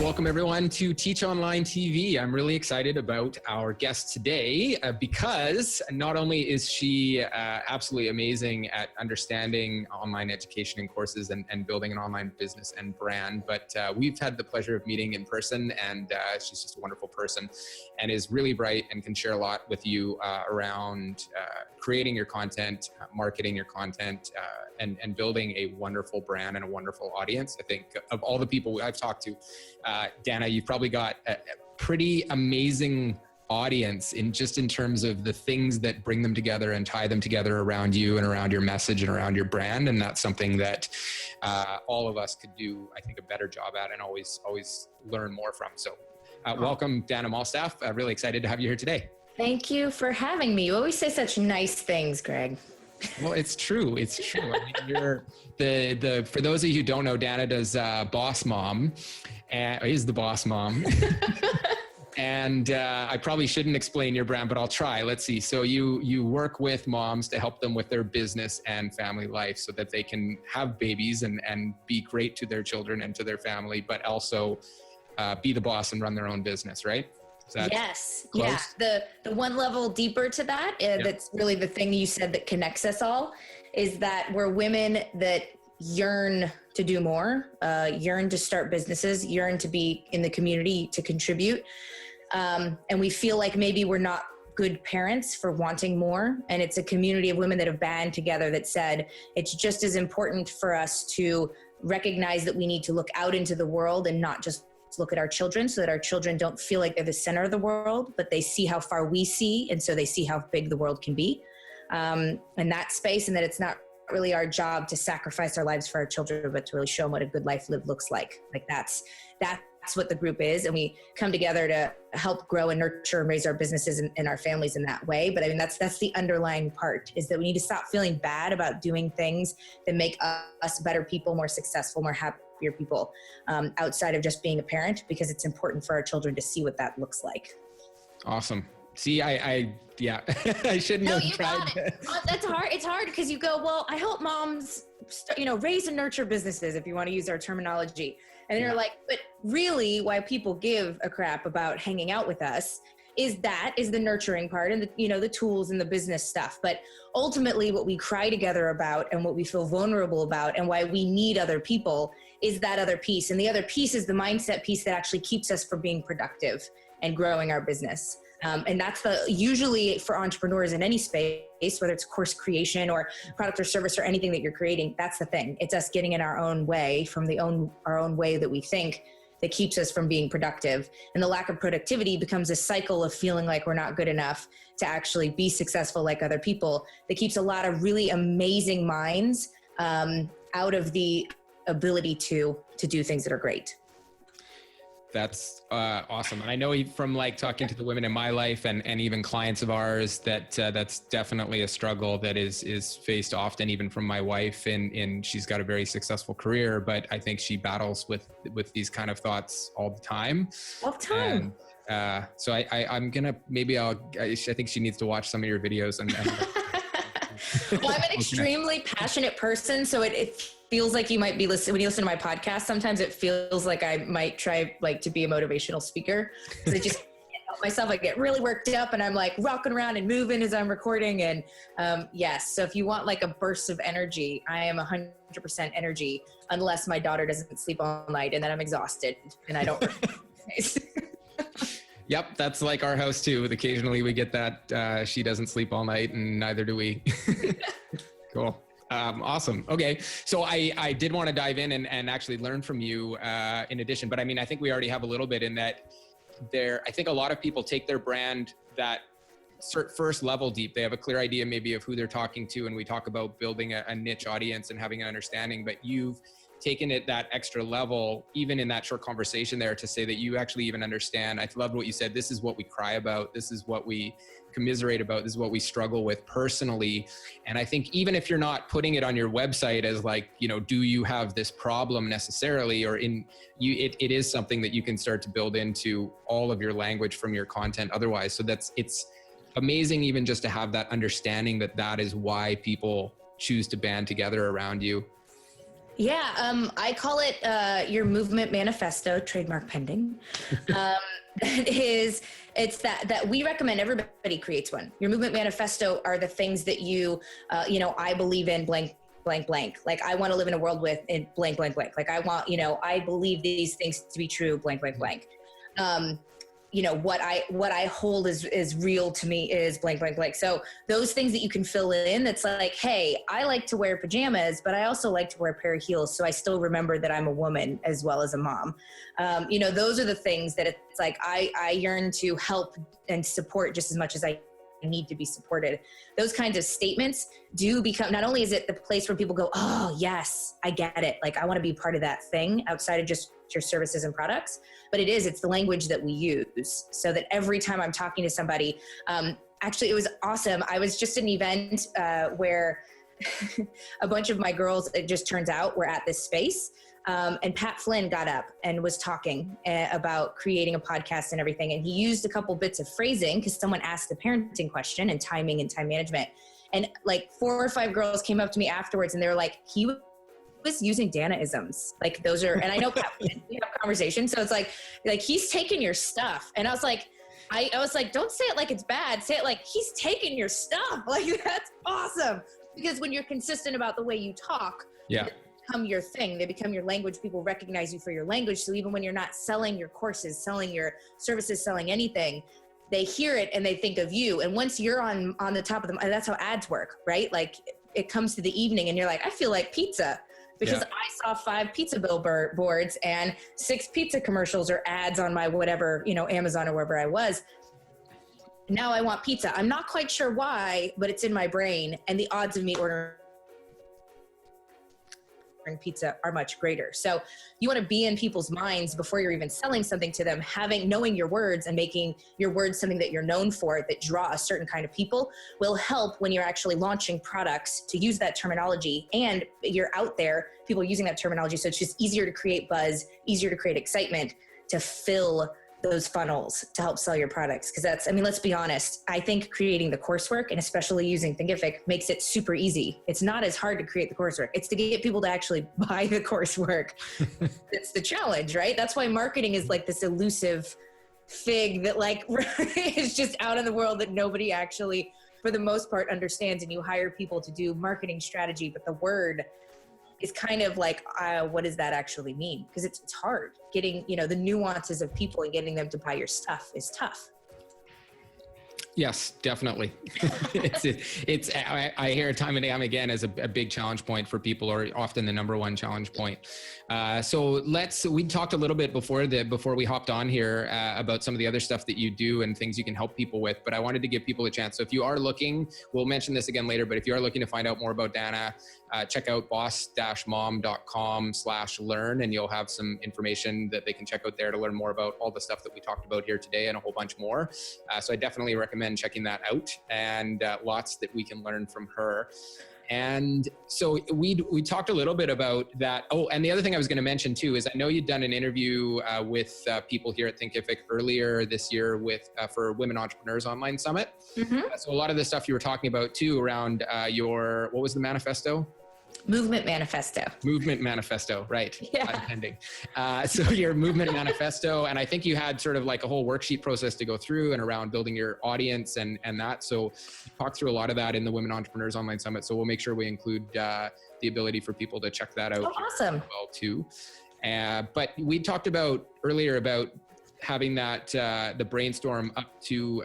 welcome everyone to Teach Online TV. I'm really excited about our guest today because not only is she absolutely amazing at understanding online education and courses and building an online business and brand, but we've had the pleasure of meeting in person, and she's just a wonderful person and is really bright and can share a lot with you around creating your content, marketing your content, and building a wonderful brand and a wonderful audience. I think of all the people I've talked to, Dana, you've probably got a pretty amazing audience in terms of the things that bring them together and tie them together around you and around your message and around your brand. And that's something that all of us could do, I think, a better job at and always learn more from. So welcome, Dana Malstaff. Really excited to have you here today. Thank you for having me. You always say such nice things, Greg. Well, it's true. It's true. I mean, you're for those of you who don't know, Dana does Boss Mom, and is the Boss Mom. And I probably shouldn't explain your brand, but I'll try. Let's see. So you work with moms to help them with their business and family life so that they can have babies and be great to their children and to their family, but also be the boss and run their own business, right? Yes. Close? Yeah. The one level deeper to that, that's really the thing you said that connects us all, is that we're women that yearn to do more, yearn to start businesses, yearn to be in the community, to contribute. And we feel like maybe we're not good parents for wanting more. And it's a community of women that have band together that said, it's just as important for us to recognize that we need to look out into the world and not just look at our children, so that our children don't feel like they're the center of the world, but they see how far we see. And so they see how big the world can be in that space, and that it's not really our job to sacrifice our lives for our children, but to really show them what a good life lived looks like. Like that's what the group is. And we come together to help grow and nurture and raise our businesses and our families in that way. But I mean, that's the underlying part, is that we need to stop feeling bad about doing things that make us better people, more successful, more happier people, outside of just being a parent, because it's important for our children to see what that looks like. Awesome. See, I shouldn't have tried. Got it. That's hard. It's hard because you go, well, I hope moms, raise and nurture businesses, if you want to use our terminology. And then you're like, but really why people give a crap about hanging out with us is the nurturing part and the tools and the business stuff. But ultimately what we cry together about and what we feel vulnerable about and why we need other people is that other piece. And the other piece is the mindset piece that actually keeps us from being productive and growing our business. And that's usually for entrepreneurs in any space, whether it's course creation or product or service or anything that you're creating, that's the thing. It's us getting in our own way from our own way that we think, that keeps us from being productive. And the lack of productivity becomes a cycle of feeling like we're not good enough to actually be successful like other people, that keeps a lot of really amazing minds out of the ability to do things that are great. That's awesome. And I know from talking to the women in my life and even clients of ours that's definitely a struggle that is faced often, even from my wife, and she's got a very successful career, but I think she battles with these kind of thoughts all the time. All the time. And, so I'm gonna, I think she needs to watch some of your videos and well, I'm an extremely passionate person, so it feels like you might be listening when you listen to my podcast. Sometimes it feels like I might try to be a motivational speaker, because I just can't help myself. I get really worked up and I'm rocking around and moving as I'm recording. And yes, so if you want a burst of energy, I am 100% energy, unless my daughter doesn't sleep all night and then I'm exhausted and I don't. Yep, that's like our house too. Occasionally we get that she doesn't sleep all night, and neither do we. Cool. Awesome. Okay. So I did want to dive in and actually learn from you in addition, but I mean, I think we already have a little bit in that I think a lot of people take their brand that first level deep. They have a clear idea maybe of who they're talking to, and we talk about building a niche audience and having an understanding, but you've taken it that extra level, even in that short conversation there, to say that you actually even understand. I loved what you said. This is what we cry about. This is what we commiserate about. This is what we struggle with personally. And I think even if you're not putting it on your website as do you have this problem necessarily, or it is something that you can start to build into all of your language from your content otherwise. So it's amazing even just to have that understanding that is why people choose to band together around you. I call it your movement manifesto, trademark pending. It's that we recommend everybody creates one. Your movement manifesto are the things that I believe in blank, blank, blank. Like I want to live in a world with in blank, blank, blank. Like I want, I believe these things to be true, blank, blank, blank. What I hold is real to me is blank, blank, blank. So those things that you can fill in, that's like, hey, I like to wear pajamas, but I also like to wear a pair of heels. So I still remember that I'm a woman as well as a mom. Those are the things that it's like, I yearn to help and support just as much as I need to be supported. Those kinds of statements do become, not only is it the place where people go, oh yes, I get it. Like I want to be part of that thing outside of just your services and products, but it's the language that we use so that every time I'm talking to somebody, actually it was awesome. I was just at an event where a bunch of my girls, it just turns out, were at this space. And Pat Flynn got up and was talking about creating a podcast and everything. And he used a couple bits of phrasing because someone asked the parenting question and timing and time management. And like 4 or 5 girls came up to me afterwards and they were like, he was using Dana-isms. Like those are, and I know Pat Flynn, we have conversations. So it's like he's taking your stuff. And I was like, don't say it like it's bad. Say it like he's taking your stuff. Like that's awesome. Because when you're consistent about the way you talk, yeah, become your thing. They become your language. People recognize you for your language. So even when you're not selling your courses, selling your services, selling anything, they hear it and they think of you. And once you're on the top of them, and that's how ads work, right? Like it comes to the evening and you're like, I feel like pizza because I saw 5 pizza billboards and 6 pizza commercials or ads on my whatever, Amazon or wherever I was. Now I want pizza. I'm not quite sure why, but it's in my brain. And the odds of me ordering pizza are much greater. So you want to be in people's minds before you're even selling something to them. Knowing your words and making your words something that you're known for, that draw a certain kind of people, will help when you're actually launching products to use that terminology and you're out there, people using that terminology. So it's just easier to create buzz, easier to create excitement, to fill those funnels to help sell your products. Because let's be honest, I think creating the coursework and especially using Thinkific makes it super easy. It's not as hard to create the coursework. It's to get people to actually buy the coursework. It's the challenge, right? That's why marketing is like this elusive fig that is just out in the world that nobody actually, for the most part, understands. And you hire people to do marketing strategy, but the word is kind of like, what does that actually mean? Because it's hard. Getting, the nuances of people and getting them to buy your stuff is tough. Yes, definitely. I hear it time and time again as a big challenge point for people, or often the number one challenge point. So we talked a little bit before we hopped on here about some of the other stuff that you do and things you can help people with, but I wanted to give people a chance. So if you are looking, we'll mention this again later, but if you are looking to find out more about Dana, check out boss-mom.com/learn, and you'll have some information that they can check out there to learn more about all the stuff that we talked about here today and a whole bunch more. So I definitely recommend checking that out, and lots that we can learn from her. And so we talked a little bit about that. Oh, and the other thing I was going to mention too is I know you'd done an interview with people here at Thinkific earlier this year for Women Entrepreneurs Online Summit. Mm-hmm. So a lot of the stuff you were talking about too around what was the manifesto? Movement manifesto, right? Yeah. Pending. So your movement manifesto, and I think you had sort of like a whole worksheet process to go through and around building your audience and that. So you talked through a lot of that in the Women Entrepreneurs Online Summit. So we'll make sure we include the ability for people to check that out. Oh, awesome. As well too. But we talked about earlier about having that the brainstorm up to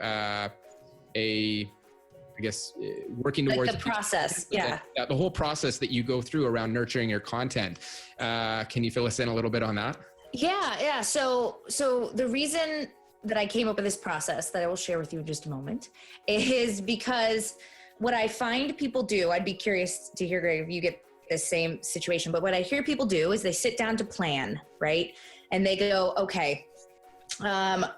working towards the process. Yeah. The whole process that you go through around nurturing your content. Can you fill us in a little bit on that? Yeah. So the reason that I came up with this process that I will share with you in just a moment is because what I find people do, I'd be curious to hear, Greg, if you get the same situation, but what I hear people do is they sit down to plan, right? And they go, okay,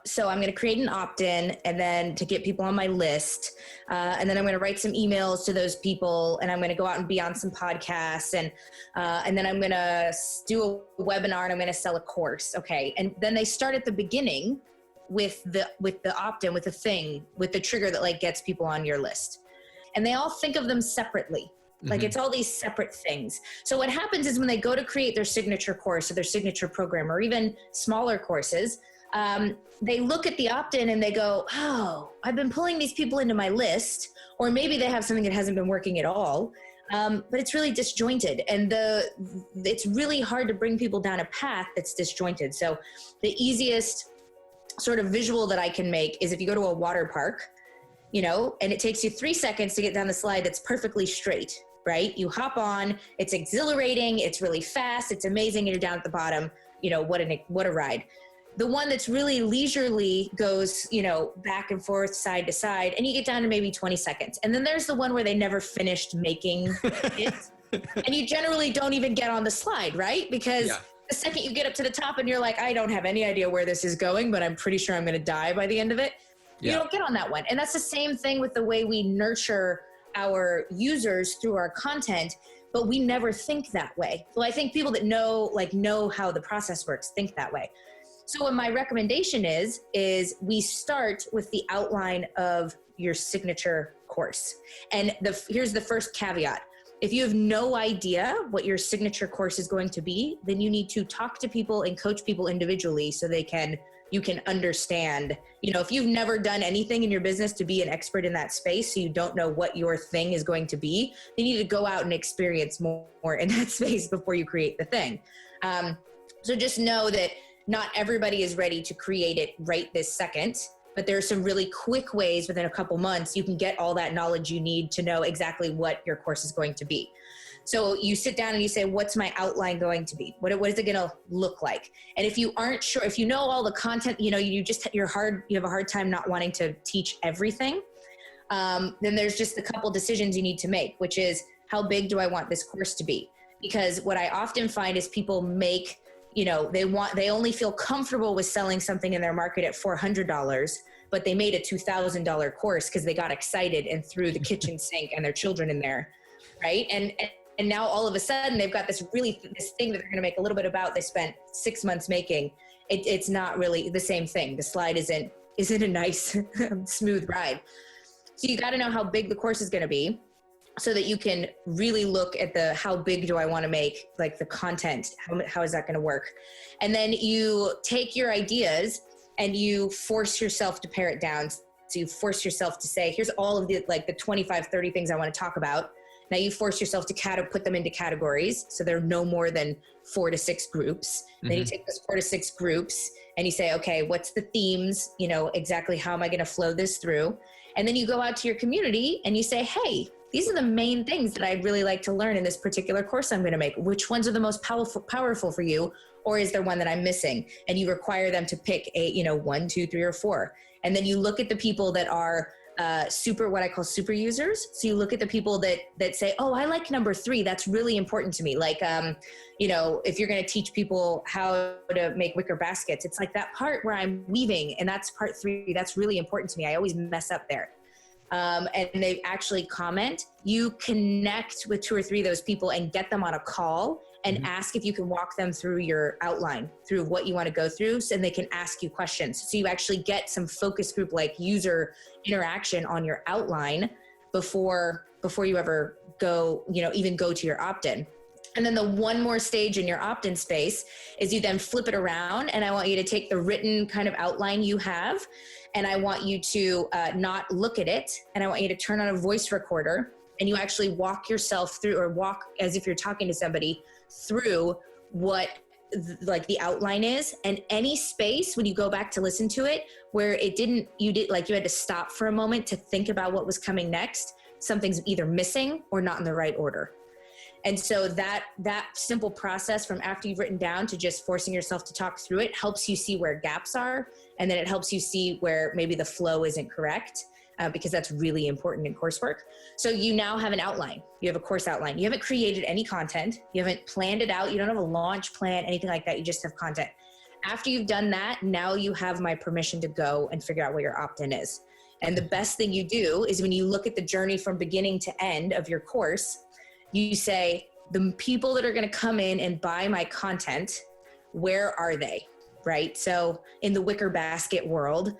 so I'm going to create an opt-in and then to get people on my list. And then I'm going to write some emails to those people and I'm going to go out and be on some podcasts and then I'm going to do a webinar and I'm going to sell a course. Okay. And then they start at the beginning with the opt-in, with the thing, with the trigger that gets people on your list. And they all think of them separately. Like it's all these separate things. So what happens is when they go to create their signature course or their signature program or even smaller courses, they look at the opt-in and they go, oh, I've been pulling these people into my list, or maybe they have something that hasn't been working at all. But it's really disjointed, and it's really hard to bring people down a path that's disjointed. So the easiest sort of visual that I can make is if you go to a water park, and it takes you 3 seconds to get down the slide that's perfectly straight, right? You hop on, it's exhilarating, it's really fast, it's amazing, and you're down at the bottom. What a ride. The one that's really leisurely goes, back and forth, side to side, and you get down to maybe 20 seconds. And then there's the one where they never finished making it. And you generally don't even get on the slide, right? Because the second you get up to the top and you're like, I don't have any idea where this is going, but I'm pretty sure I'm going to die by the end of it. You don't get on that one. And that's the same thing with the way we nurture our users through our content, but we never think that way. So I think people that know how the process works think that way. So what my recommendation is we start with the outline of your signature course. And here's the first caveat. If you have no idea what your signature course is going to be, then you need to talk to people and coach people individually so you can understand. If you've never done anything in your business to be an expert in that space, so you don't know what your thing is going to be, you need to go out and experience more in that space before you create the thing. So just know that not everybody is ready to create it right this second, but there are some really quick ways within a couple months you can get all that knowledge you need to know exactly what your course is going to be. So you sit down and you say, what's my outline going to be? What is it going to look like? And if you aren't sure, if you know all the content, you have a hard time not wanting to teach everything. Then there's just a couple decisions you need to make, which is, how big do I want this course to be? Because what I often find is people make, they only feel comfortable with selling something in their market at $400, but they made a $2,000 course because they got excited and threw the kitchen sink and their children in there, right? And now all of a sudden they've got this thing that they're going to make a little bit about. They spent 6 months making. It's not really the same thing. The slide isn't a nice smooth ride. So you got to know how big the course is going to be, so that you can really look at how big do I want to make, like the content, how is that going to work? And then you take your ideas and you force yourself to pare it down. So you force yourself to say, here's all of the 25, 30 things I want to talk about. Now you force yourself to put them into categories. So there are no more than 4 to 6 groups. Then you take those 4 to 6 groups and you say, okay, what's the themes? Exactly how am I going to flow this through? And then you go out to your community and you say, hey, these are the main things that I'd really like to learn in this particular course I'm going to make. Which ones are the most powerful for you? Or is there one that I'm missing? And you require them to pick 1, 2, 3, or 4. And then you look at the people that are what I call super users. So you look at the people that say, oh, I like number 3. That's really important to me. Like, if you're going to teach people how to make wicker baskets, it's like that part where I'm weaving, and that's part 3. That's really important to me. I always mess up there. And they actually comment. You connect with 2 or 3 of those people and get them on a call and ask if you can walk them through your outline, through what you want to go through, so they can ask you questions. So you actually get some focus group like user interaction on your outline before you ever go, even go to your opt-in. And then the one more stage in your opt-in space is you then flip it around, and I want you to take the written kind of outline you have, and I want you to not look at it, and I want you to turn on a voice recorder, and you actually walk yourself through, or walk as if you're talking to somebody through what the outline is. And any space when you go back to listen to it where you had to stop for a moment to think about what was coming next, something's either missing or not in the right order. And so that simple process from after you've written down to just forcing yourself to talk through it helps you see where gaps are. And then it helps you see where maybe the flow isn't correct, because that's really important in coursework. So you now have an outline. You have a course outline. You haven't created any content. You haven't planned it out. You don't have a launch plan, anything like that. You just have content. After you've done that, now you have my permission to go and figure out what your opt-in is. And the best thing you do is when you look at the journey from beginning to end of your course, you say, the people that are going to come in and buy my content, where are they? right? So in the wicker basket world,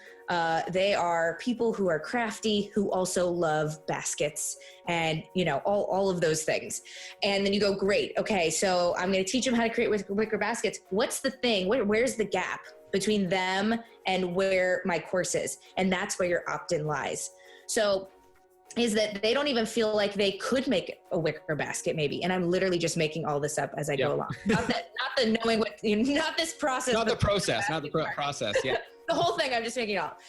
they are people who are crafty, who also love baskets and, you know, all of those things. And then you go, great. Okay. So I'm going to teach them how to create wicker baskets. What's the thing? Where's the gap between them and where my course is? And that's where your opt-in lies. So is that they don't even feel like they could make a wicker basket maybe. And I'm literally just making all this up as I go along. Not the knowing what, not this process. Not the process, process. Yeah. The whole thing, I'm just making it up.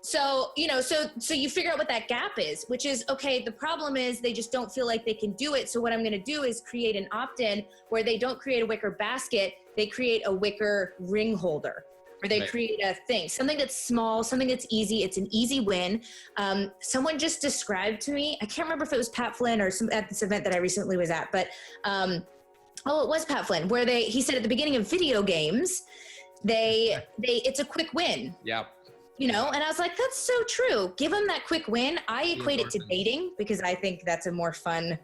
So, you know, so you figure out what that gap is, which is, okay, the problem is they just don't feel like they can do it. So what I'm going to do is create an opt-in where they don't create a wicker basket. They create a wicker ring holder. Or they create a thing, something that's small, something that's easy. It's an easy win. Someone just described to me, I can't remember if it was Pat Flynn or some at this event that I recently was at, but it was Pat Flynn, where he said at the beginning of video games, it's a quick win. Yeah. You know, and I was like, that's so true. Give them that quick win. I equate it to dating because I think that's a more fun.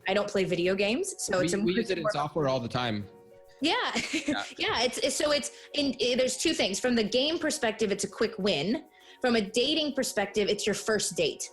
I don't play video games, so we use it in software all the time. Yeah. Yeah. There's two things. From the game perspective, it's a quick win. From a dating perspective, it's your first date.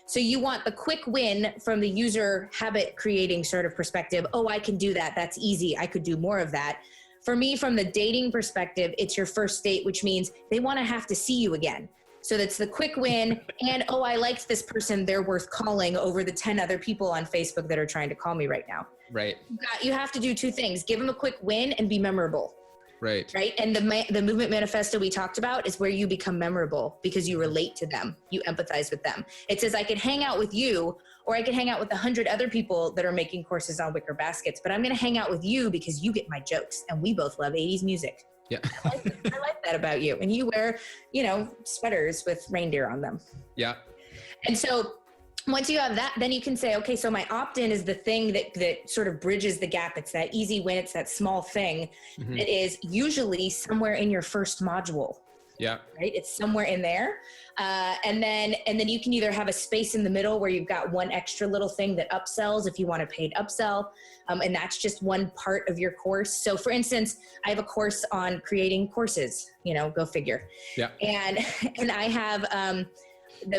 So you want the quick win from the user habit creating sort of perspective. Oh, I can do that. That's easy. I could do more of that. For me, from the dating perspective, it's your first date, which means they want to have to see you again. So that's the quick win. And, oh, I liked this person. They're worth calling over the 10 other people on Facebook that are trying to call me right now. Right. You have to do two things. Give them a quick win and be memorable. Right. Right. And the movement manifesto we talked about is where you become memorable because you relate to them. You empathize with them. It says, I could hang out with you, or I could hang out with 100 other people that are making courses on wicker baskets, but I'm going to hang out with you because you get my jokes and we both love 80s music. Yeah. I like that about you. And you wear, you know, sweaters with reindeer on them. Yeah. And so once you have that, then you can say, okay, so my opt-in is the thing that sort of bridges the gap. It's that easy win. It's that small thing that is usually somewhere in your first module. Yeah. Right. It's somewhere in there. And then you can either have a space in the middle where you've got one extra little thing that upsells if you want a paid upsell. And that's just one part of your course. So for instance, I have a course on creating courses, you know, go figure. Yeah. And I have,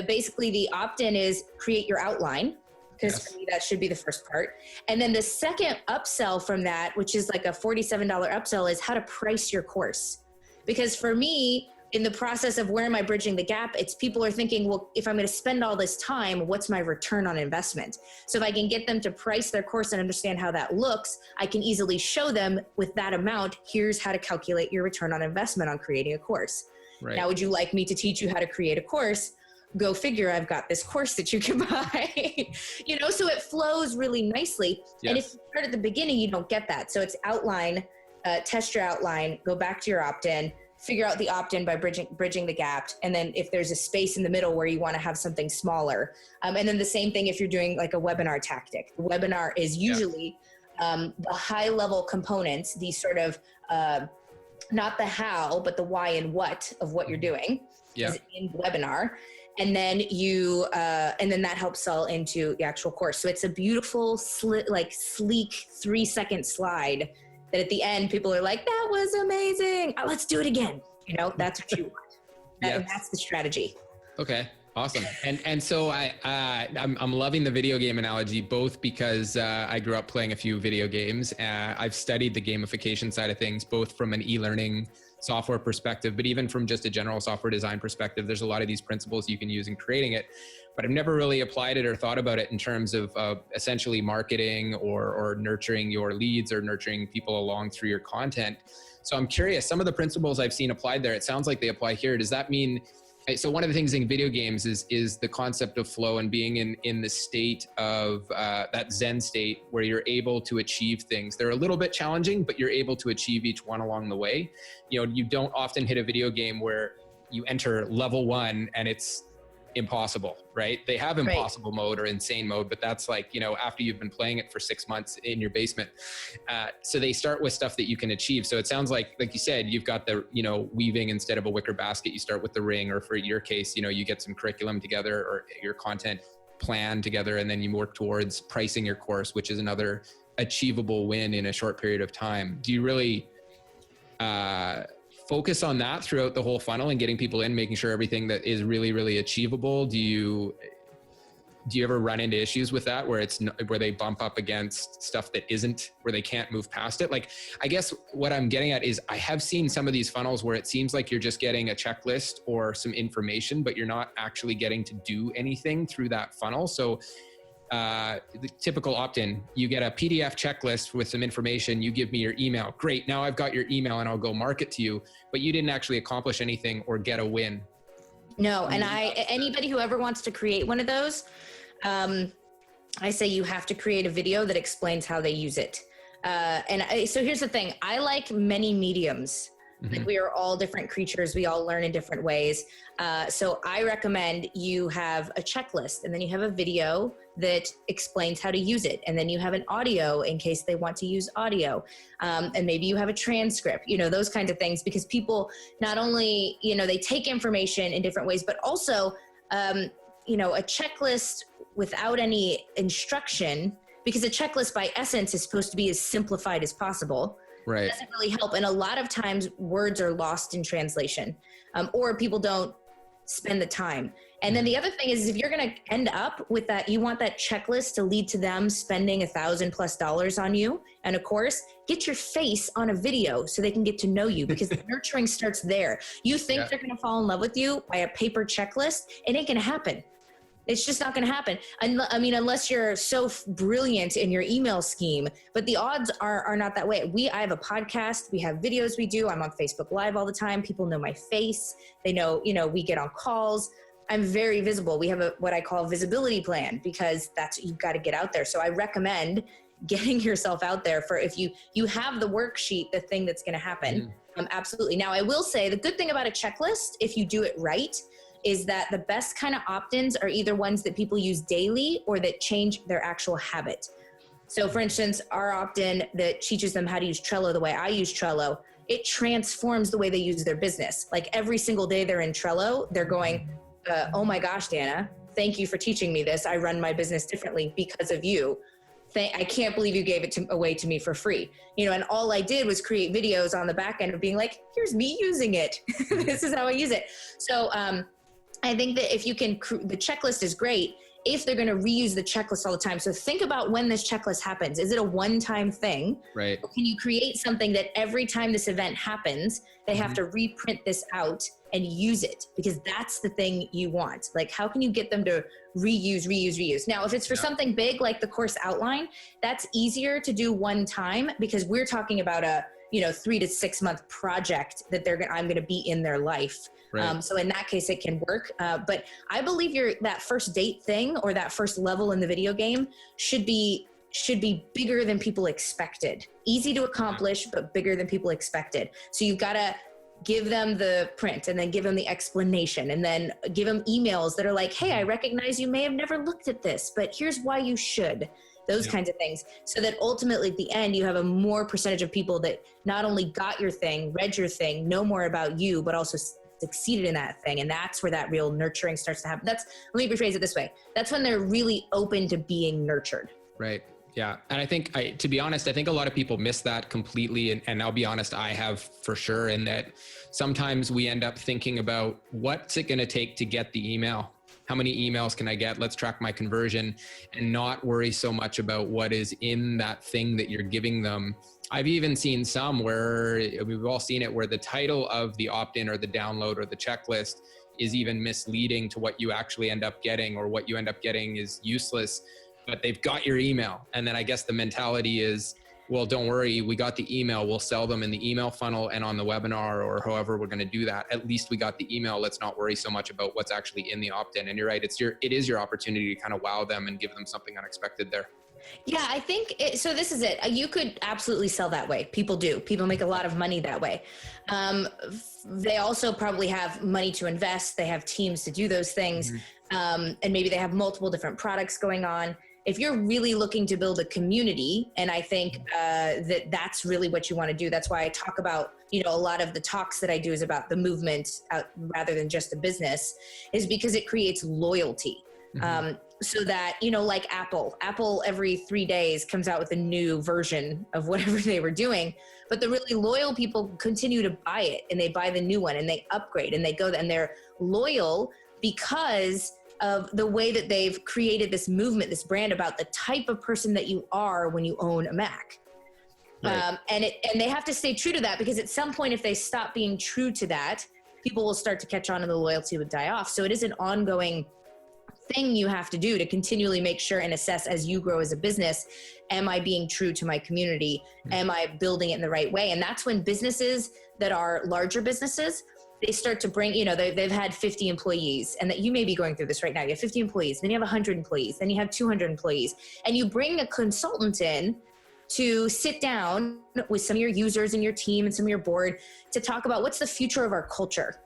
basically the opt-in is create your outline, because for me, that should be the first part. And then the second upsell from that, which is like a $47 upsell, is how to price your course. Because for me, in the process of where am I bridging the gap, it's people are thinking, well, if I'm going to spend all this time, what's my return on investment? So if I can get them to price their course and understand how that looks, I can easily show them with that amount, here's how to calculate your return on investment on creating a course. Right. Now, would you like me to teach you how to create a course? Go figure, I've got this course that you can buy. You know, so it flows really nicely. Yes. And if you start at the beginning, you don't get that. So it's outline, test your outline, go back to your opt-in, figure out the opt-in by bridging the gap. And then if there's a space in the middle where you want to have something smaller. And then the same thing if you're doing like a webinar tactic. The webinar is usually the high level components, these sort of, not the how, but the why and what of what you're doing is in the webinar. And then and then that helps sell into the actual course. So it's a beautiful, sleek 3-second slide that at the end, people are like, that was amazing. Oh, let's do it again. You know, that's what you want. And that's the strategy. Okay. Awesome. And so I'm loving the video game analogy, both because I grew up playing a few video games. I've studied the gamification side of things, both from an e-learning software perspective, but even from just a general software design perspective. There's a lot of these principles you can use in creating it, but I've never really applied it or thought about it in terms of essentially marketing or nurturing your leads or nurturing people along through your content. So I'm curious, some of the principles I've seen applied there, it sounds like they apply here. Does that mean, so one of the things in video games is the concept of flow and being in the state of that Zen state where you're able to achieve things. They're a little bit challenging, but you're able to achieve each one along the way. You know, you don't often hit a video game where you enter level 1 and it's impossible, right? They have impossible mode or insane mode, but that's like, you know, after you've been playing it for 6 months in your basement. So they start with stuff that you can achieve. So it sounds like you said, you've got the, you know, weaving instead of a wicker basket, you start with the ring, or for your case, you know, you get some curriculum together or your content plan together, and then you work towards pricing your course, which is another achievable win in a short period of time. Do you really focus on that throughout the whole funnel and getting people in, making sure everything that is really, really achievable? Do you ever run into issues with that where where they bump up against stuff that isn't, where they can't move past it? Like, I guess what I'm getting at is I have seen some of these funnels where it seems like you're just getting a checklist or some information, but you're not actually getting to do anything through that funnel. So the typical opt-in, you get a PDF checklist with some information, you give me your email. Great, now I've got your email and I'll go market to you, but you didn't actually accomplish anything or get a win. No, and anybody who ever wants to create one of those, I say you have to create a video that explains how they use it. So here's the thing. I like many mediums. Like, we are all different creatures. We all learn in different ways. So I recommend you have a checklist, and then you have a video that explains how to use it. And then you have an audio in case they want to use audio. And maybe you have a transcript, those kinds of things, because people not only, they take information in different ways, but also, a checklist without any instruction, because a checklist by essence is supposed to be as simplified as possible. Right. Doesn't really help. And a lot of times words are lost in translation, or people don't spend the time. And then the other thing is, if you're going to end up with that, you want that checklist to lead to them spending $1,000+ on you. And of course, get your face on a video so they can get to know you, because the nurturing starts there. You think they're going to fall in love with you by a paper checklist. It ain't going to happen. It's just not going to happen. Unless you're so brilliant in your email scheme, but the odds are not that way. I have a podcast, we have videos we do. I'm on Facebook Live all the time. People know my face. They know, we get on calls. I'm very visible. We have what I call a visibility plan, because you've got to get out there. So I recommend getting yourself out there for, if you have the worksheet, the thing that's going to happen. Absolutely. Now, I will say the good thing about a checklist, if you do it right, is that the best kind of opt-ins are either ones that people use daily or that change their actual habit. So for instance, our opt-in that teaches them how to use Trello the way I use Trello, it transforms the way they use their business. Like, every single day they're in Trello, they're going, oh my gosh, Dana, thank you for teaching me this. I run my business differently because of you. I can't believe you gave it away to me for free. And all I did was create videos on the back end of being like, here's me using it. This is how I use it. So, I think that if you can, the checklist is great if they're going to reuse the checklist all the time. So think about when this checklist happens. Is it a one-time thing? Right. Or can you create something that every time this event happens, they have to reprint this out and use it? Because that's the thing you want. Like, how can you get them to reuse? Now, if it's for something big like the course outline, that's easier to do one time, because we're talking about a 3 to 6 month project that I'm going to be in their life. Right. So in that case, it can work. But I believe that first date thing, or that first level in the video game, should be bigger than people expected. Easy to accomplish, but bigger than people expected. So you've got to give them the print, and then give them the explanation, and then give them emails that are like, hey, I recognize you may have never looked at this, but here's why you should. Those kinds of things. So that ultimately at the end, you have a more percentage of people that not only got your thing, read your thing, know more about you, but also succeeded in that thing. And that's where that real nurturing starts to happen. Let me rephrase it this way. That's when they're really open to being nurtured. Right. Yeah. And I think, to be honest, I think a lot of people miss that completely. And I'll be honest, I have for sure. In that sometimes we end up thinking about, what's it going to take to get the email? How many emails can I get? Let's track my conversion, and not worry so much about what is in that thing that you're giving them. I've even seen some where, we've all seen it, where the title of the opt-in or the download or the checklist is even misleading to what you actually end up getting, or what you end up getting is useless, but they've got your email. And then I guess the mentality is, well, don't worry, we got the email. We'll sell them in the email funnel and on the webinar, or however we're going to do that. At least we got the email. Let's not worry so much about what's actually in the opt-in. And you're right. It is your opportunity to kind of wow them and give them something unexpected there. Yeah, I think so. This is it. You could absolutely sell that way. People do. People make a lot of money that way. They also probably have money to invest. They have teams to do those things. And maybe they have multiple different products going on. If you're really looking to build a community, and I think that's really what you want to do. That's why I talk about, a lot of the talks that I do is about the movement rather than just the business, is because it creates loyalty. so that, like Apple every 3 days comes out with a new version of whatever they were doing, but the really loyal people continue to buy it, and they buy the new one, and they upgrade, and they go, and they're loyal because of the way that they've created this movement, this brand about the type of person that you are when you own a Mac. Right. And they have to stay true to that, because at some point, if they stop being true to that, people will start to catch on and the loyalty would die off. So it is an ongoing thing you have to do to continually make sure and assess as you grow as a business. Am I being true to my community? Am I building it in the right way? And that's when businesses that are larger businesses, they start to bring, they've had 50 employees, and that you may be going through this right now. You have 50 employees, then you have 100 employees, then you have 200 employees, and you bring a consultant in to sit down with some of your users and your team and some of your board to talk about what's the future of our culture.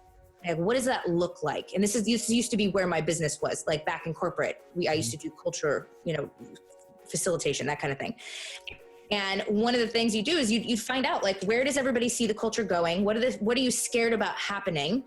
Like, what does that look like? And this used to be where my business was, like back in corporate. I used to do culture, facilitation, that kind of thing. And one of the things you do is you find out, like, where does everybody see the culture going? What are you scared about happening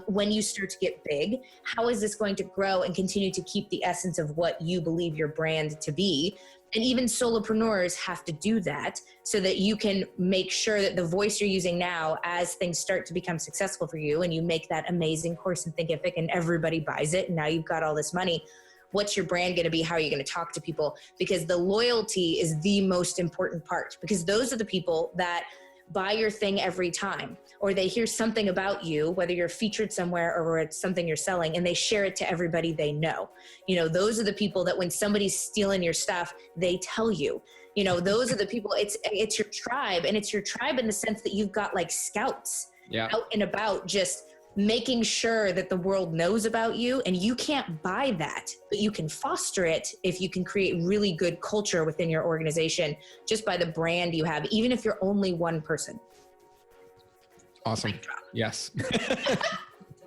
when you start to get big? How is this going to grow and continue to keep the essence of what you believe your brand to be? And even solopreneurs have to do that so that you can make sure that the voice you're using now, as things start to become successful for you, and you make that amazing course in Thinkific and everybody buys it, and now you've got all this money, what's your brand going to be? How are you going to talk to people? Because the loyalty is the most important part, because those are the people that buy your thing every time, or they hear something about you, whether you're featured somewhere or it's something you're selling, and they share it to everybody they know. Those are the people that when somebody's stealing your stuff, they tell you. Those are the people, it's your tribe, and it's your tribe in the sense that you've got like scouts out and about, just making sure that the world knows about you. And you can't buy that, but you can foster it if you can create really good culture within your organization just by the brand you have, even if you're only one person. Awesome. Yes.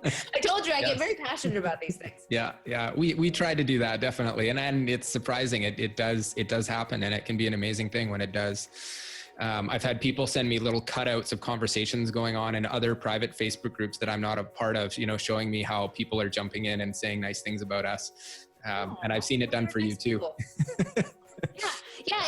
I told you I get very passionate about these things. Yeah. We try to do that, definitely. And it's surprising. It does happen, and it can be an amazing thing when it does. I've had people send me little cutouts of conversations going on in other private Facebook groups that I'm not a part of, showing me how people are jumping in and saying nice things about us. And I've seen it done for you too. Yeah.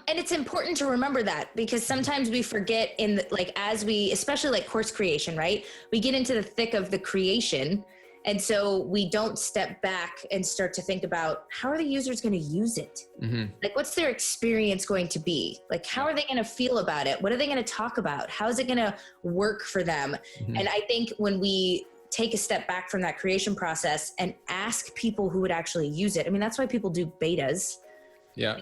And it's important to remember that, because sometimes we forget especially like course creation, right? We get into the thick of the creation. And so we don't step back and start to think about, how are the users going to use it? Mm-hmm. Like, what's their experience going to be? Like, how are they going to feel about it? What are they going to talk about? How is it going to work for them? Mm-hmm. And I think when we take a step back from that creation process and ask people who would actually use it, that's why people do betas. Yeah.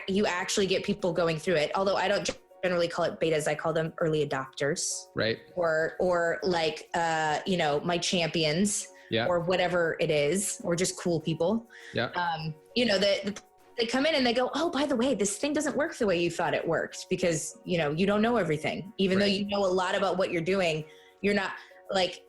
You actually get people going through it. Although I don't generally call it betas, I call them early adopters. Right. Or like, my champions, or whatever it is, or just cool people. Yeah. They come in and they go, oh, by the way, this thing doesn't work the way you thought it worked, because, you don't know everything. Even though you know a lot about what you're doing, you're not, like,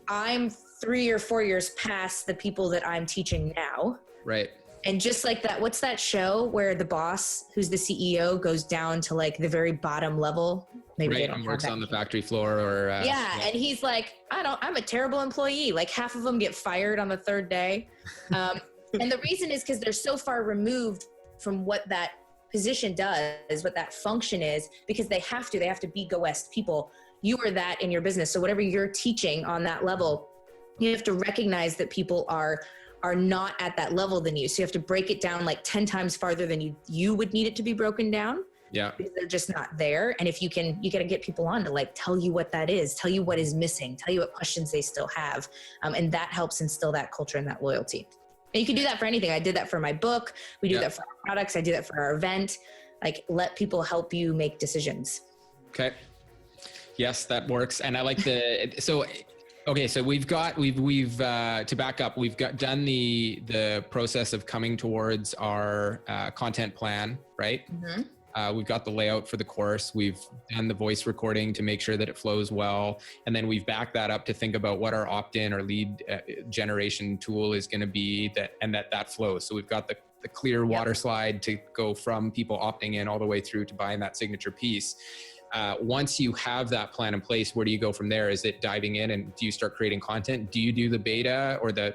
I'm 3 or 4 years past the people that I'm teaching now. Right. And just like that, what's that show where the boss, who's the CEO, goes down to like the very bottom level? Maybe they don't and works on the factory floor, or and he's like, I'm a terrible employee. Like, half of them get fired on the third day. And the reason is because they're so far removed from what that position does, what that function is, because they have to be Go West people. You are that in your business. So whatever you're teaching on that level, you have to recognize that people are not at that level than you. So you have to break it down like 10 times farther than you would need it to be broken down. Yeah. Because they're just not there. And if you got to get people on to like tell you what that is, tell you what is missing, tell you what questions they still have. And that helps instill that culture and that loyalty. And you can do that for anything. I did that for my book. We do that for our products. I do that for our event. Like, let people help you make decisions. Okay. Yes, that works. And I like so we've to back up, we've done the process of coming towards our content plan, right? Mm-hmm. We've got the layout for the course. We've done the voice recording to make sure that it flows well. And then we've backed that up to think about what our opt-in or lead generation tool is going to be, that flows. So we've got the clear water slide to go from people opting in all the way through to buying that signature piece. once you have that plan in place, where do you go from there? Is it diving in and do you start creating content? Do you do the beta or the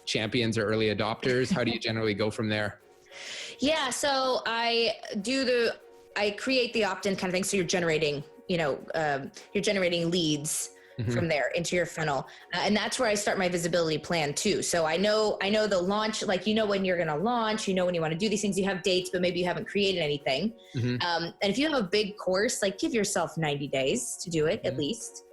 champions or early adopters? How do you generally go from there? Yeah, so I create the opt-in kind of thing. So you're generating, leads from there into your funnel. And that's where I start my visibility plan too. So I know the launch, like, when you're going to launch, when you want to do these things, you have dates, but maybe you haven't created anything. And if you have a big course, like, give yourself 90 days to do it at least.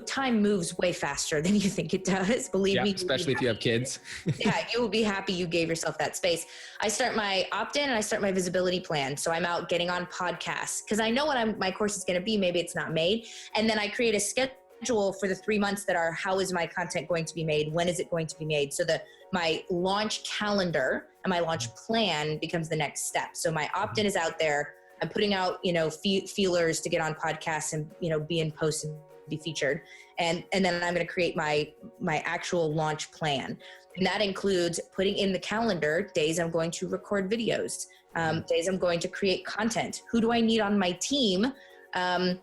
Time moves way faster than you think it does. Believe me. Especially if you have kids. Yeah, you will be happy you gave yourself that space. I start my opt-in and I start my visibility plan. So I'm out getting on podcasts because I know what my course is going to be. Maybe it's not made. And then I create a schedule for the 3 months that are, how is my content going to be made? When is it going to be made? So my launch calendar and my launch plan becomes the next step. So my opt-in is out there. I'm putting out, feelers to get on podcasts and, be in posts and be featured. And then I'm going to create my actual launch plan. And that includes putting in the calendar days I'm going to record videos, days I'm going to create content. Who do I need on my team to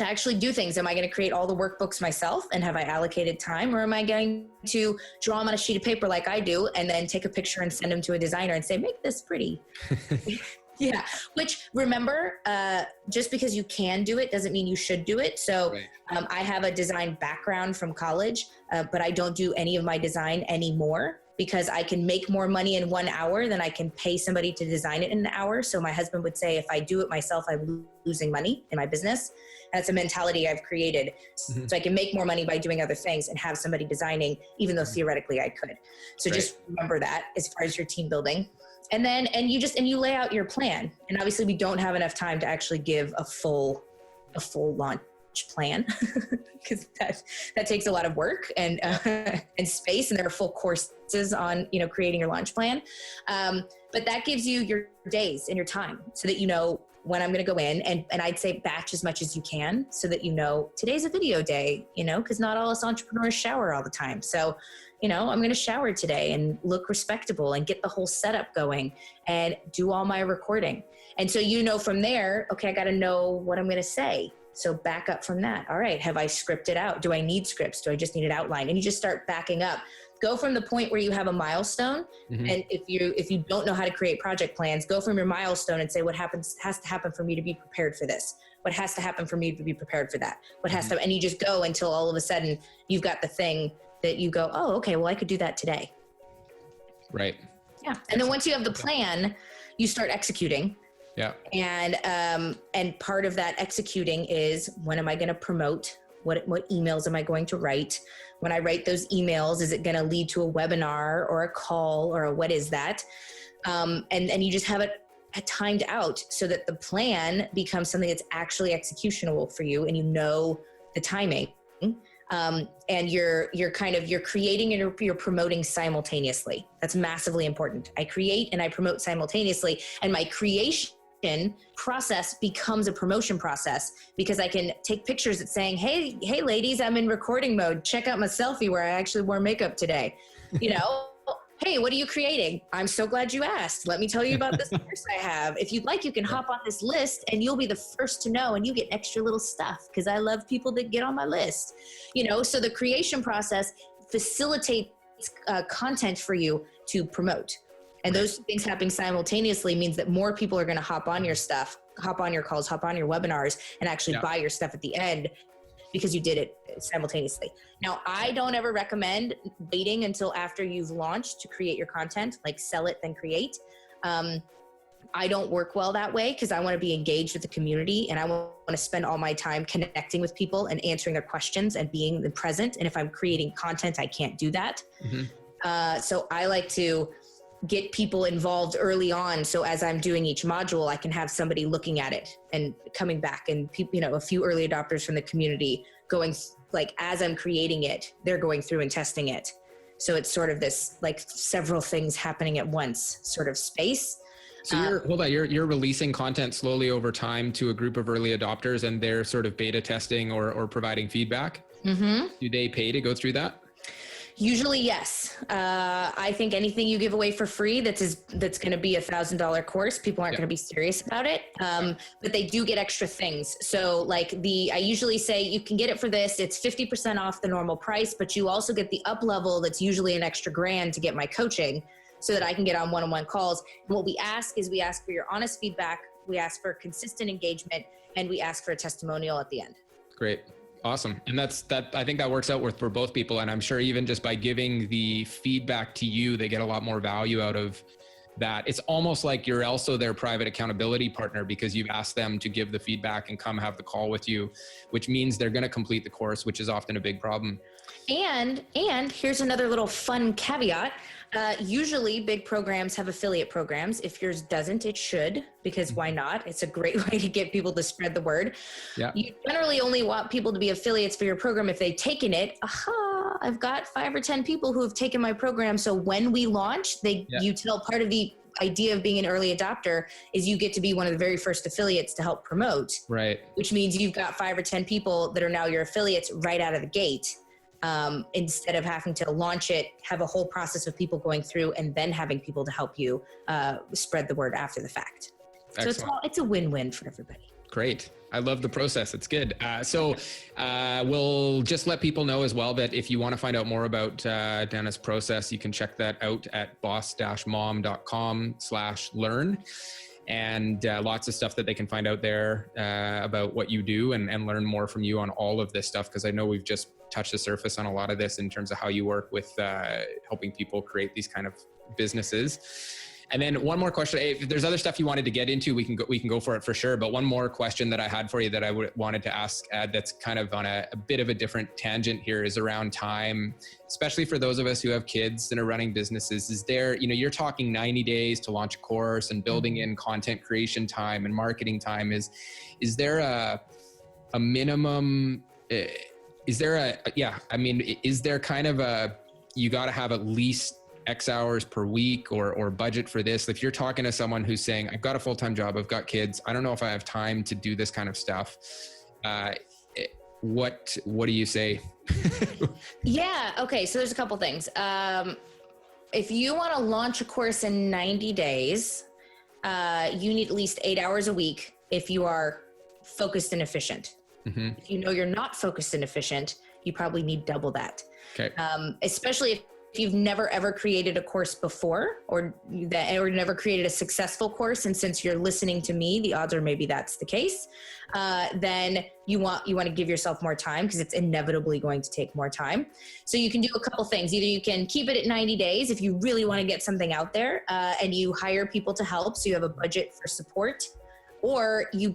actually do things? Am I going to create all the workbooks myself and have I allocated time, or am I going to draw them on a sheet of paper like I do and then take a picture and send them to a designer and say, make this pretty? Yeah. Which, remember, just because you can do it doesn't mean you should do it. So I have a design background from college, but I don't do any of my design anymore because I can make more money in 1 hour than I can pay somebody to design it in an hour. So my husband would say, if I do it myself, I'm losing money in my business. That's a mentality I've created. So I can make more money by doing other things and have somebody designing, even though theoretically I could. So just remember that as far as your team building. And then, you lay out your plan. And obviously we don't have enough time to actually give a full launch plan because that takes a lot of work and space. And there are full courses on, creating your launch plan. But that gives you your days and your time so that, when I'm going to go in and I'd say batch as much as you can so that, today's a video day, because not all us entrepreneurs shower all the time. So, I'm going to shower today and look respectable and get the whole setup going and do all my recording. And so, from there, okay, I got to know what I'm going to say. So back up from that. All right. Have I scripted out? Do I need scripts? Do I just need an outline? And you just start backing up. Go from the point where you have a milestone. And if you don't know how to create project plans, go from your milestone and say, what has to happen for me to be prepared for this? What has to happen for me to be prepared for that? What has to, and you just go until all of a sudden you've got the thing that you go, oh, okay, well, I could do that today. Right. Yeah. And then once you have the plan, you start executing. Yeah. And part of that executing is, when am I going to promote? What emails am I going to write? When I write those emails, is it going to lead to a webinar or a call or what is that? And you just have it timed out so that the plan becomes something that's actually executionable for you, and the timing. And you're creating and you're promoting simultaneously. That's massively important. I create and I promote simultaneously, and my creation process becomes a promotion process because I can take pictures that's saying, hey ladies, I'm in recording mode. Check out my selfie where I actually wore makeup today. Hey, what are you creating? I'm so glad you asked. Let me tell you about this course I have. If you'd like, you can hop on this list and you'll be the first to know, and you get extra little stuff because I love people that get on my list. So the creation process facilitates content for you to promote. And those things happening simultaneously means that more people are going to hop on your stuff, hop on your calls, hop on your webinars, and actually buy your stuff at the end because you did it simultaneously. Now, I don't ever recommend waiting until after you've launched to create your content, like sell it, then create. I don't work well that way because I want to be engaged with the community, and I want to spend all my time connecting with people and answering their questions and being present. And if I'm creating content, I can't do that. So I like to get people involved early on. So as I'm doing each module, I can have somebody looking at it and coming back, and a few early adopters from the community going, like, as I'm creating it, they're going through and testing it. So it's sort of this, like, several things happening at once sort of space. So you're releasing content slowly over time to a group of early adopters, and they're sort of beta testing or providing feedback. Do they pay to go through that? Usually, yes. I think anything you give away for free that's going to be $1,000 course, people aren't going to be serious about it. But they do get extra things. So like I usually say you can get it for this. It's 50% off the normal price, but you also get the up level that's usually an extra $1,000 to get my coaching so that I can get on one-on-one calls. And what we ask is we ask for your honest feedback. We ask for consistent engagement, and we ask for a testimonial at the end. Great. Awesome. And I think that works out for both people. And I'm sure even just by giving the feedback to you, they get a lot more value out of that. It's almost like you're also their private accountability partner because you've asked them to give the feedback and come have the call with you, which means they're going to complete the course, which is often a big problem. And here's another little fun caveat. Usually big programs have affiliate programs. If yours doesn't, it should, because why not? It's a great way to get people to spread the word. Yeah. You generally only want people to be affiliates for your program if they've taken it. I've got 5 or 10 people who have taken my program. So when we launch, you tell part of the idea of being an early adopter is you get to be one of the very first affiliates to help promote. Right. Which means you've got 5 or 10 people that are now your affiliates right out of the gate. Instead of having to launch it, have a whole process of people going through and then having people to help you spread the word after the fact. Excellent. So it's a win-win for everybody. Great. I love the process. It's good. So we'll just let people know as well that if you want to find out more about Dana's process, you can check that out at boss-mom.com/learn. And lots of stuff that they can find out there about what you do and learn more from you on all of this stuff. Because I know we've just touched the surface on a lot of this in terms of how you work with helping people create these kind of businesses. And then one more question, if there's other stuff you wanted to get into, we can go for it for sure. But one more question that I had for you that I wanted to ask that's kind of on a bit of a different tangent here is around time, especially for those of us who have kids and are running businesses. Is there, you're talking 90 days to launch a course and building in content creation time and marketing time. Is there a minimum, is there kind of you got to have at least X hours per week or budget for this? If you're talking to someone who's saying, I've got a full-time job, I've got kids, I don't know if I have time to do this kind of stuff. What do you say? Yeah. Okay. So there's a couple things. If you want to launch a course in 90 days, you need at least 8 hours a week if you are focused and efficient. Mm-hmm. If you know you're not focused and efficient, you probably need double that. Okay. Especially if you've never ever created a course before or never created a successful course. And since you're listening to me, the odds are maybe that's the case. Then you want to give yourself more time because it's inevitably going to take more time. So you can do a couple things. Either you can keep it at 90 days if you really want to get something out there and you hire people to help. So you have a budget for support, or you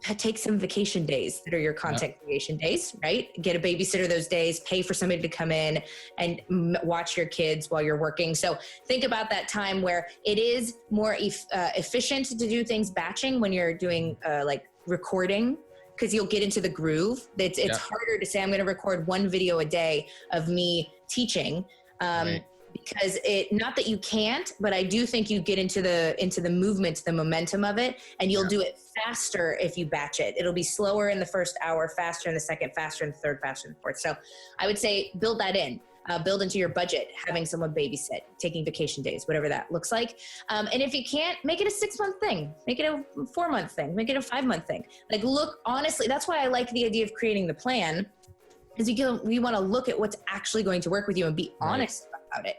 take some vacation days that are your content creation days, right? Get a babysitter those days, pay for somebody to come in and watch your kids while you're working. So think about that time where it is more efficient to do things batching when you're doing like recording, because you'll get into the groove. It's harder to say, I'm going to record 1 video a day of me teaching. Right. Because not that you can't, but I do think you get into the movement, the momentum of it, and you'll do it faster if you batch it. It'll be slower in the first hour, faster in the second, faster in the third, faster in the fourth. So I would say build that in, build into your budget, having someone babysit, taking vacation days, whatever that looks like. And if you can't, make it a 6-month thing, make it a 4-month thing, make it a 5-month thing. Like, look, honestly, that's why I like the idea of creating the plan, is you want to look at what's actually going to work with you and be honest about it.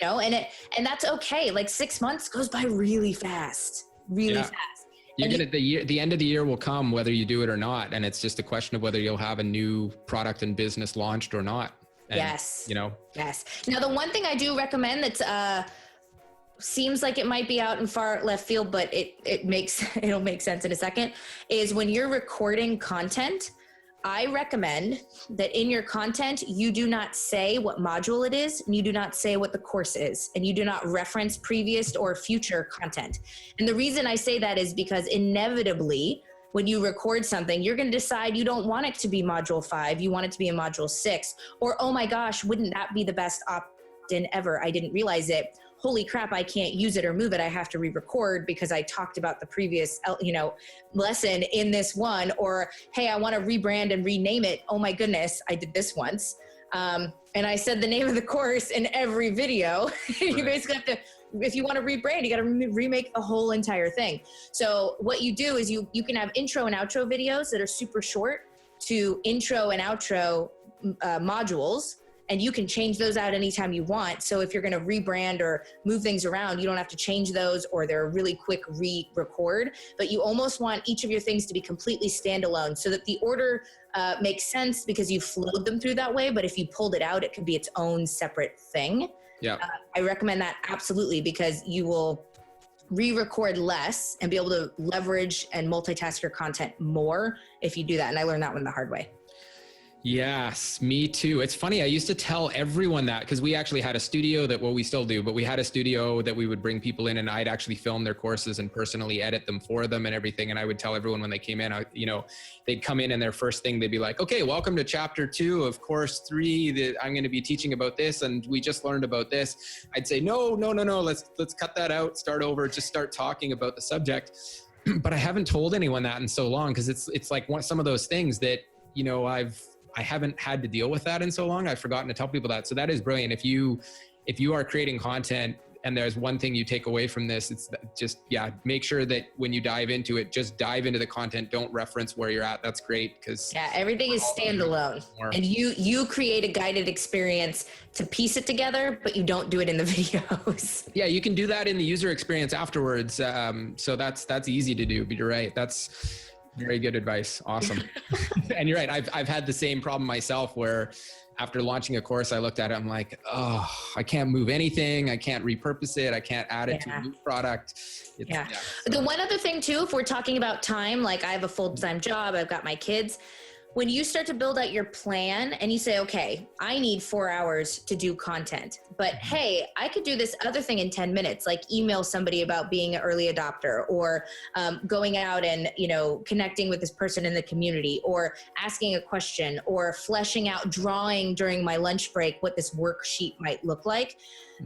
And that's okay. Like 6 months goes by really fast, fast. The end of the year will come whether you do it or not. And it's just a question of whether you'll have a new product and business launched or not. And, yes. Yes. Now, the one thing I do recommend that's, seems like it might be out in far left field, but it'll make sense in a second, is when you're recording content, I recommend that in your content, you do not say what module it is, and you do not say what the course is, and you do not reference previous or future content. And the reason I say that is because inevitably, when you record something, you're going to decide you don't want it to be module 5, you want it to be in module 6, or, oh my gosh, wouldn't that be the best opt-in ever? I didn't realize it. Holy crap, I can't use it or move it. I have to re-record because I talked about the previous, lesson in this one. Or, hey, I want to rebrand and rename it. Oh my goodness, I did this once. And I said the name of the course in every video. You basically have to, if you want to rebrand, you got to remake the whole entire thing. So what you do is you can have intro and outro videos that are super short to intro and outro modules, and you can change those out anytime you want. So if you're going to rebrand or move things around, you don't have to change those, or they're a really quick re-record. But you almost want each of your things to be completely standalone so that the order makes sense because you flowed them through that way. But if you pulled it out, it could be its own separate thing. Yeah, I recommend that absolutely, because you will re-record less and be able to leverage and multitask your content more if you do that. And I learned that one the hard way. Yes, me too. It's funny. I used to tell everyone that, because we actually had a studio that, well, we still do, but we had a studio that we would bring people in, and I'd actually film their courses and personally edit them for them and everything. And I would tell everyone when they came in, they'd come in and their first thing, they'd be like, okay, welcome to chapter 2 of course 3 that I'm going to be teaching about this. And we just learned about this. I'd say, no, let's cut that out, start over, just start talking about the subject. But I haven't told anyone that in so long, because it's like some of those things that, I haven't had to deal with that in so long. I've forgotten to tell people that. So that is brilliant. If you are creating content and there's one thing you take away from this, it's just, make sure that when you dive into it, just dive into the content. Don't reference where you're at. That's great. Because everything is standalone, and you create a guided experience to piece it together, but you don't do it in the videos. Yeah, you can do that in the user experience afterwards. So that's easy to do, but you're right. That's very good advice. Awesome. And you're right. I've had the same problem myself, where after launching a course, I looked at it, I'm like, oh, I can't move anything. I can't repurpose it. I can't add it to a new product. The one other thing too, if we're talking about time, like I have a full-time job, I've got my kids. When you start to build out your plan and you say, okay, I need 4 hours to do content, but hey, I could do this other thing in 10 minutes, like email somebody about being an early adopter, or going out and, connecting with this person in the community, or asking a question, or fleshing out, drawing during my lunch break what this worksheet might look like.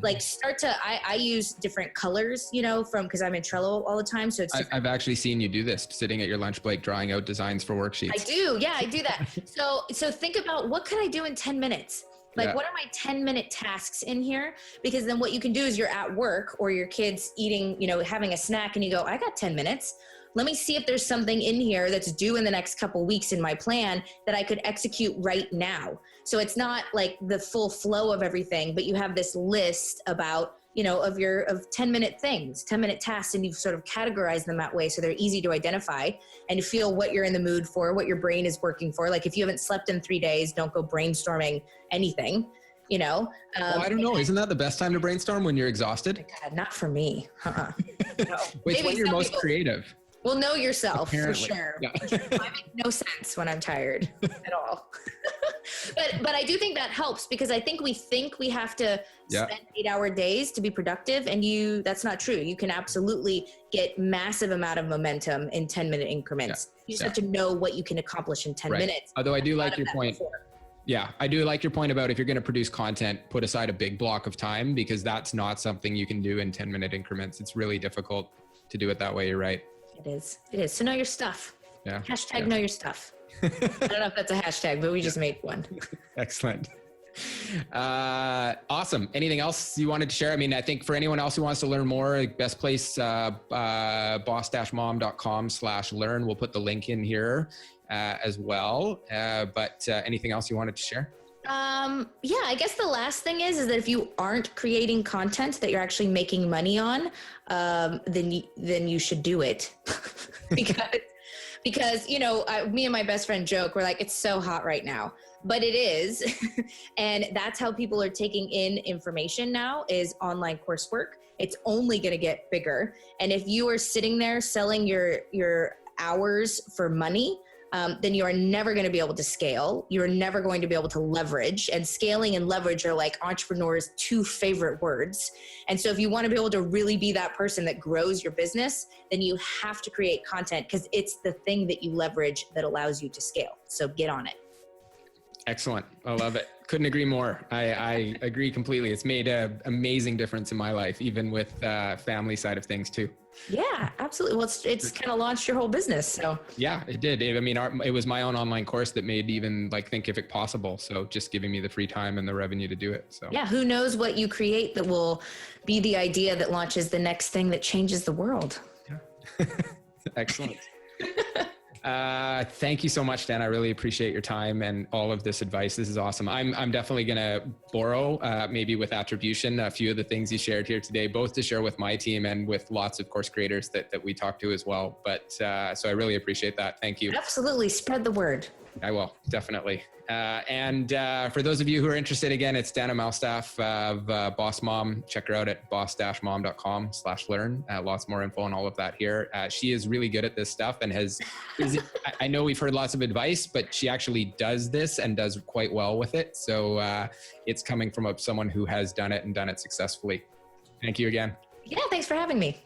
Like I use different colors, because I'm in Trello all the time. So I've actually seen you do this, sitting at your lunch break, drawing out designs for worksheets. I do. Yeah, I do that. So think about, what could I do in 10 minutes? Like, what are my 10-minute tasks in here? Because then what you can do is, you're at work or your kid's eating, having a snack, and you go, I got 10 minutes. Let me see if there's something in here that's due in the next couple weeks in my plan that I could execute right now. So it's not like the full flow of everything, but you have this list about, of 10-minute things, 10-minute tasks, and you've sort of categorized them that way so they're easy to identify and feel what you're in the mood for, what your brain is working for. Like if you haven't slept in 3 days, don't go brainstorming anything, Well, I don't know. Isn't that the best time to brainstorm, when you're exhausted? Oh God, not for me. No. It's when you're most creative. Well, know yourself. Apparently. For sure. Yeah. I make no sense when I'm tired at all. But I do think that helps, because I think we have to spend 8-hour days to be productive, and that's not true. You can absolutely get massive amount of momentum in 10-minute increments. You just have to know what you can accomplish in 10 minutes. Although I do like your point. Yeah, I do like your point about, if you're going to produce content, put aside a big block of time, because that's not something you can do in 10-minute increments. It's really difficult to do it that way. You're right. It is. So know your stuff. Yeah. Hashtag know your stuff. I don't know if that's a hashtag, but we just made one. Excellent. Awesome. Anything else you wanted to share? I mean, I think for anyone else who wants to learn more, best place, boss-mom.com/learn. We'll put the link in here as well. But anything else you wanted to share? I guess the last thing is that if you aren't creating content that you're actually making money on, then you should do it. because me and my best friend joke, we're like, it's so hot right now, but it is. And that's how people are taking in information now, is online coursework. It's only going to get bigger. And if you are sitting there selling your hours for money, then you are never going to be able to scale. You're never going to be able to leverage. And scaling and leverage are like entrepreneurs' 2 favorite words. And so if you want to be able to really be that person that grows your business, then you have to create content, because it's the thing that you leverage that allows you to scale. So get on it. Excellent. I love it. Couldn't agree more. I agree completely. It's made an amazing difference in my life, even with family side of things too. Yeah, absolutely. Well, it's kind of launched your whole business. So yeah, it did. I mean, it was my own online course that made even like Thinkific possible. So just giving me the free time and the revenue to do it. So yeah, who knows what you create that will be the idea that launches the next thing that changes the world. Yeah. Excellent. Thank you so much, Dan. I really appreciate your time and all of this advice. This is awesome. I'm definitely going to borrow, maybe with attribution, a few of the things you shared here today, both to share with my team and with lots of course creators that we talk to as well. But, so I really appreciate that. Thank you. Absolutely. Spread the word. I will, definitely. And for those of you who are interested, again, it's Dana Malstaff of Boss Mom. Check her out at boss-mom.com/learn. Lots more info on all of that here. She is really good at this stuff and I know we've heard lots of advice, but she actually does this and does quite well with it. So it's coming from someone who has done it and done it successfully. Thank you again. Yeah, thanks for having me.